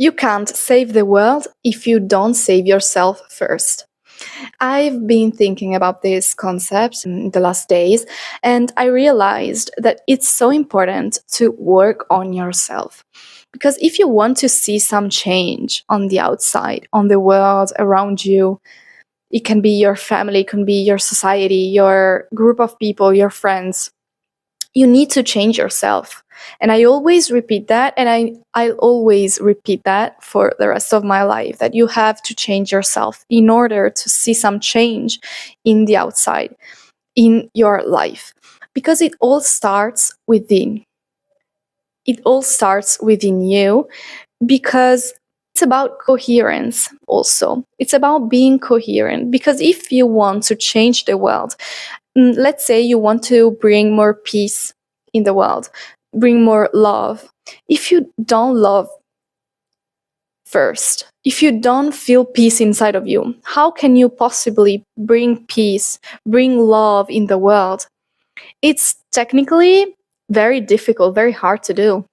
You can't save the world if you don't save yourself first. I've been thinking about this concept in the last days, and I realized that it's so important to work on yourself. Because if you want to see some change on the outside, on the world around you, it can be your family, it can be your society, your group of people, your friends, you need to change yourself. And I always repeat that, and I'll always repeat that for the rest of my life, that you have to change yourself in order to see some change in the outside, in your life. Because it all starts within. It all starts within you, because it's about coherence also. It's about being coherent. Because if you want to change the world, let's say you want to bring more peace in the world, bring more love. If you don't love first, if you don't feel peace inside of you, how can you possibly bring peace, bring love in the world? It's technically very difficult, very hard to do.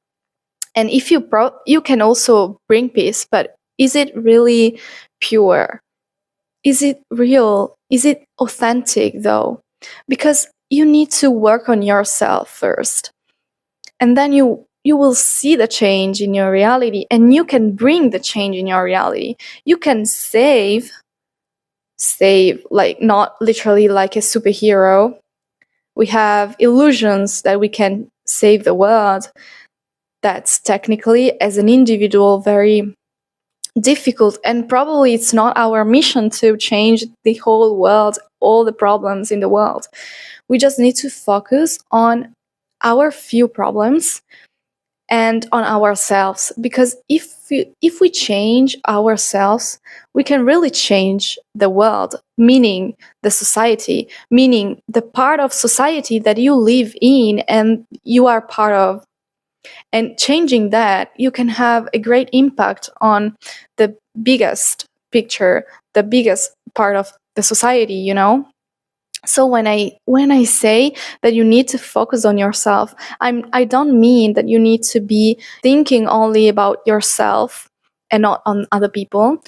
And if you can also bring peace, but is it really pure? Is it real? Is it authentic though? Because you need to work on yourself first. And then you will see the change in your reality, and you can bring the change in your reality. You can save, like not literally like a superhero. We have illusions that we can save the world. That's technically, as an individual, very difficult, and probably it's not our mission to change the whole world, all the problems in the world. We just need to focus on our few problems and on ourselves, because if we change ourselves, we can really change the world, meaning the society, meaning the part of society that you live in and you are part of. And changing that, you can have a great impact on the biggest picture, the biggest part of the society, you know? So when I say that you need to focus on yourself, I don't mean that you need to be thinking only about yourself and not on other people.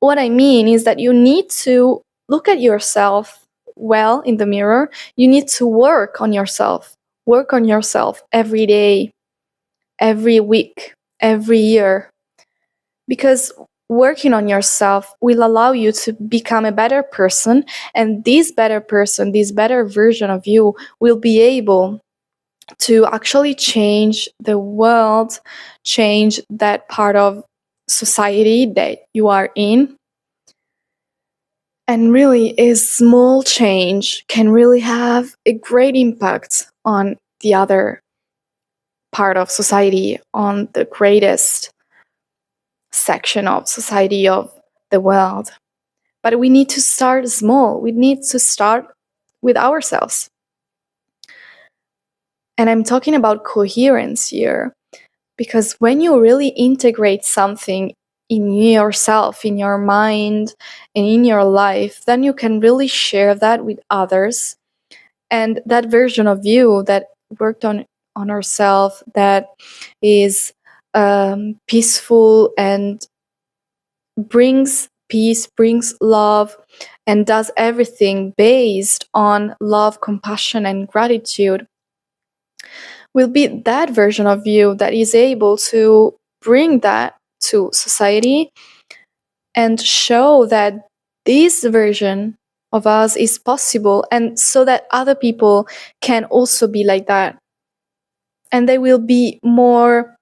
What I mean is that you need to look at yourself well in the mirror. You need to work on yourself. Work on yourself every day, every week, every year. Because working on yourself will allow you to become a better person, and this better person, this better version of you will be able to actually change the world, change that part of society that you are in. And really, a small change can really have a great impact on the other part of society, on the greatest section of society of the world. But we need to start small. We need to start with ourselves. And I'm talking about coherence here, because when you really integrate something in yourself, in your mind, and in your life, then you can really share that with others. And that version of you that worked on herself, that is peaceful and brings peace, brings love, and does everything based on love, compassion, and gratitude, will be that version of you that is able to bring that to society and show that this version of us is possible, and so that other people can also be like that. And they will be more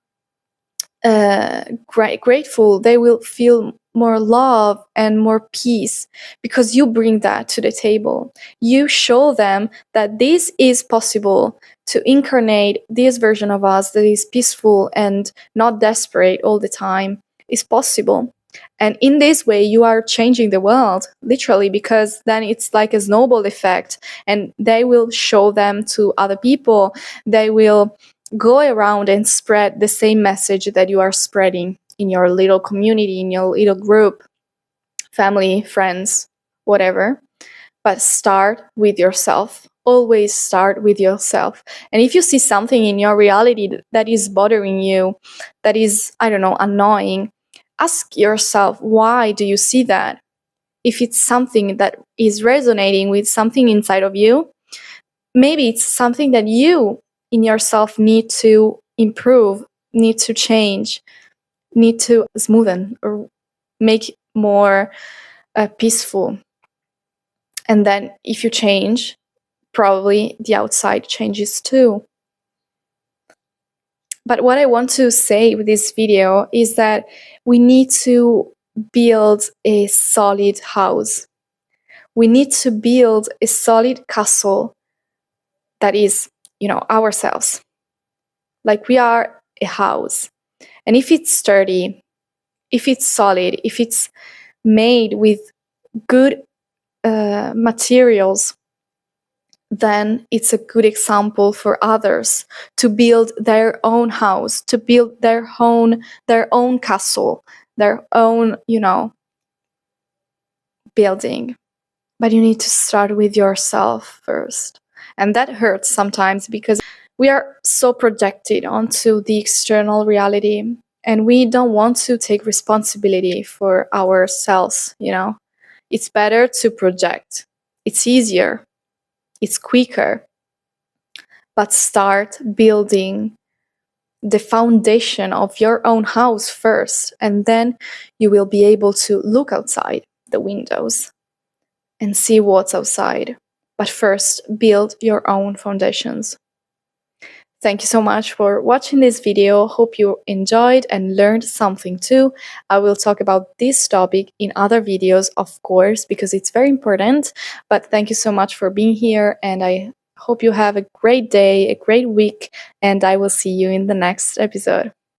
grateful. They will feel more love and more peace, because you bring that to the table. You show them that this is possible, to incarnate this version of us that is peaceful and not desperate all the time is possible. And in this way, you are changing the world, literally, because then it's like a snowball effect, and they will show them to other people. They will go around and spread the same message that you are spreading in your little community, in your little group, family, friends, whatever. But start with yourself. Always start with yourself. And if you see something in your reality that is bothering you, that is, I don't know, annoying, ask yourself, why do you see that? If it's something that is resonating with something inside of you, maybe it's something that you in yourself need to improve, need to change, need to smoothen or make more peaceful. And then if you change, probably the outside changes too. But what I want to say with this video is that we need to build a solid house. We need to build a solid castle that is, ourselves. Like we are a house. And if it's sturdy, if it's solid, if it's made with good materials, then it's a good example for others to build their own house, to build their own castle, their own, building. But you need to start with yourself first. And that hurts sometimes because we are so projected onto the external reality and we don't want to take responsibility for ourselves, It's better to project. It's easier. It's quicker. But start building the foundation of your own house first, and then you will be able to look outside the windows and see what's outside. But first, build your own foundations. Thank you so much for watching this video. Hope you enjoyed and learned something too. I will talk about this topic in other videos, of course, because it's very important. But thank you so much for being here, and I hope you have a great day, a great week, and I will see you in the next episode.